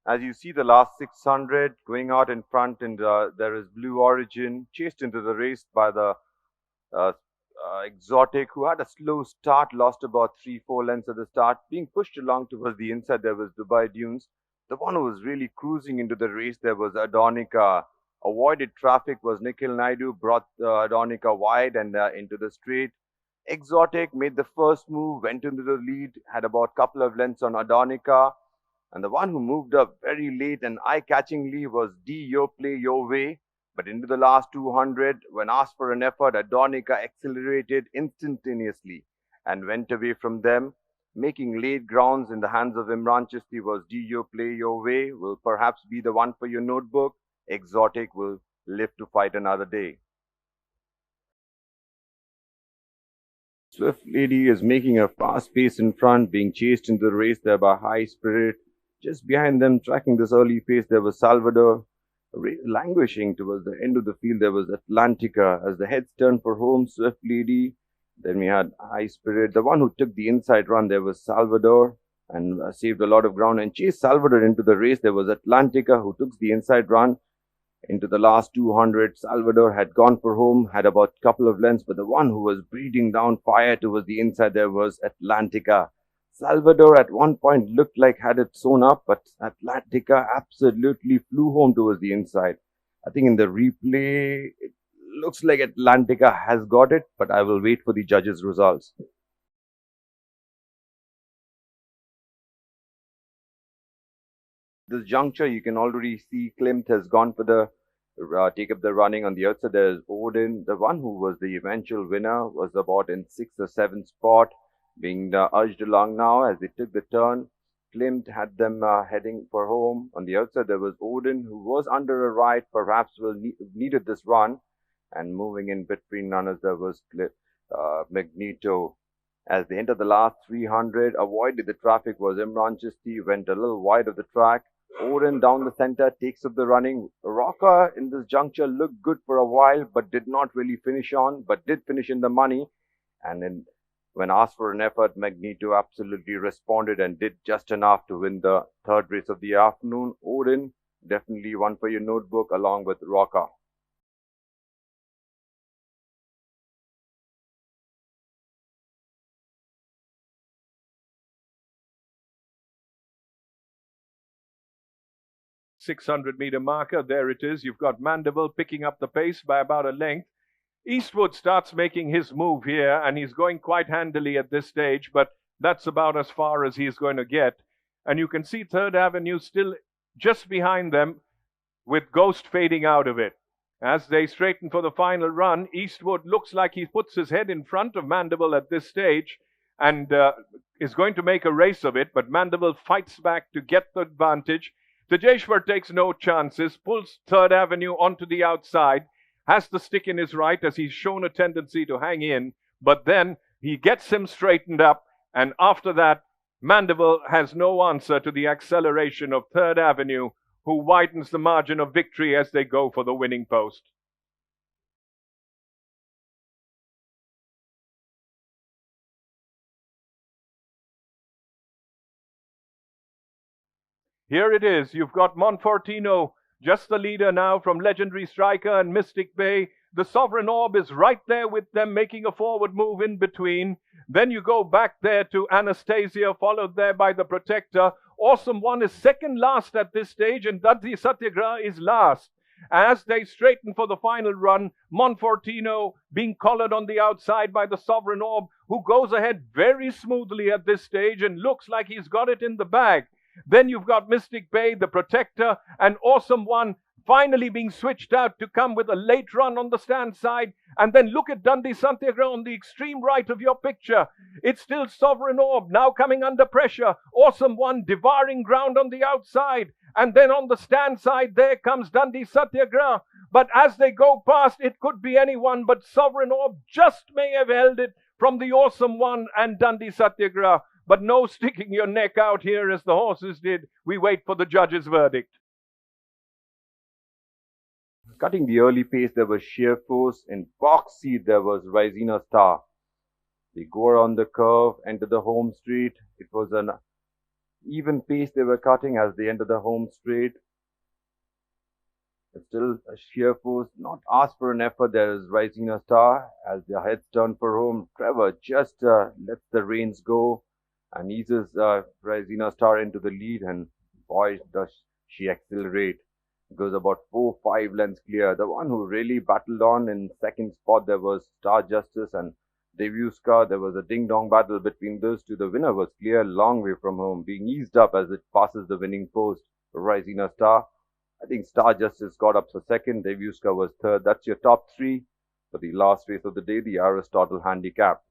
As you see the last 600 going out in front, and there is Blue Origin, chased into the race by the uh, Exotic, who had a slow start, lost about 3-4 lengths at the start, being pushed along towards the inside. There was Dubai Dunes. The one who was really cruising into the race, there was Adonica. Avoided traffic was Nikhil Naidu, brought Adonica wide and into the straight. Exotic made the first move, went into the lead, had about a couple of lengths on Adonica. And the one who moved up very late and eye-catchingly was D Your Play Your Way. But into the last 200, when asked for an effort, Adonica accelerated instantaneously and went away from them, making late grounds in the hands of Imran Chisti. Was Do You Play Your Way will perhaps be the one for your notebook. Exotic will live to fight another day. Swift Lady is making a fast pace in front, being chased into the race there by High Spirit. Just behind them, tracking this early pace, there was Salvador. Languishing towards the end of the field, there was Atlantica. As the heads turned for home, Swift Lady. Then we had High Spirit. The one who took the inside run, there was Salvador and saved a lot of ground and chased Salvador into the race. There was Atlantica who took the inside run into the last 200. Salvador had gone for home, had about a couple of lengths, but the one who was breathing down fire towards the inside there was Atlantica. Salvador at one point looked like had it sewn up, but Atlantica absolutely flew home towards the inside. I think in the replay, it looks like Atlantica has got it, but I will wait for the judges' results. This juncture, you can already see Klimt has gone for the take up the running. On the outside, there's Odin. The one who was the eventual winner was about in 6th or 7th spot, being urged along now as they took the turn. Klimt had them heading for home. On the outside, there was Odin, who was under a ride, perhaps needed this run. And moving in between runners, there was Magneto. As they entered the last 300, avoided the traffic was Imran Chisti, went a little wide of the track. Odin down the center takes up the running. Rocker in this juncture looked good for a while, but did not really finish on, but did finish in the money. And then when asked for an effort, Magneto absolutely responded and did just enough to win the third race of the afternoon. Odin, definitely one for your notebook along with Rocker. .600 marker. There it is. You've got Mandeville picking up the pace by about a length. Eastwood starts making his move here, and he's going quite handily at this stage, but that's about as far as he's going to get. And you can see Third Avenue still just behind them, with Ghost fading out of it. As they straighten for the final run, Eastwood looks like he puts his head in front of Mandeville at this stage and is going to make a race of it, but Mandeville fights back to get the advantage. Tejeshwar takes no chances, pulls Third Avenue onto the outside, has the stick in his right as he's shown a tendency to hang in, but then he gets him straightened up, and after that, Mandeville has no answer to the acceleration of Third Avenue, who widens the margin of victory as they go for the winning post. Here it is. You've got Monfortino, just the leader now from Legendary Striker and Mystic Bay. The Sovereign Orb is right there with them, making a forward move in between. Then you go back there to Anastasia, followed there by the Protector. Awesome One is second last at this stage, and Dudley Satyagraha is last. As they straighten for the final run, Monfortino being collared on the outside by the Sovereign Orb, who goes ahead very smoothly at this stage and looks like he's got it in the bag. Then you've got Mystic Bay, the Protector, and Awesome One finally being switched out to come with a late run on the stand side. And then look at Dundee Satyagraha on the extreme right of your picture. It's still Sovereign Orb, now coming under pressure. Awesome One devouring ground on the outside. And then on the stand side, there comes Dundee Satyagraha. But as they go past, it could be anyone, but Sovereign Orb just may have held it from the Awesome One and Dundee Satyagraha. But no sticking your neck out here as the horses did. We wait for the judge's verdict. Cutting the early pace, there was Sheer Force. In box seat, there was RAISINA Star. They go around the curve, enter the home street. It was an Even pace they were cutting as they entered the home straight. Still a sheer force, not asked for an effort. There is Rising Star as their heads turn for home. Trevor just lets the reins go and eases Rising Star into the lead, and boy, does she accelerate. Goes about 4-5 lengths clear. The one who really battled on in second spot there was Star Justice and Devuska. There was a ding dong battle between those two. The winner was clear, long way from home, being eased up as it passes the winning post. Rising Star. I think Star Justice got up for second. Devuska was third. That's your top three for the last race of the day, the Aristotle Handicap.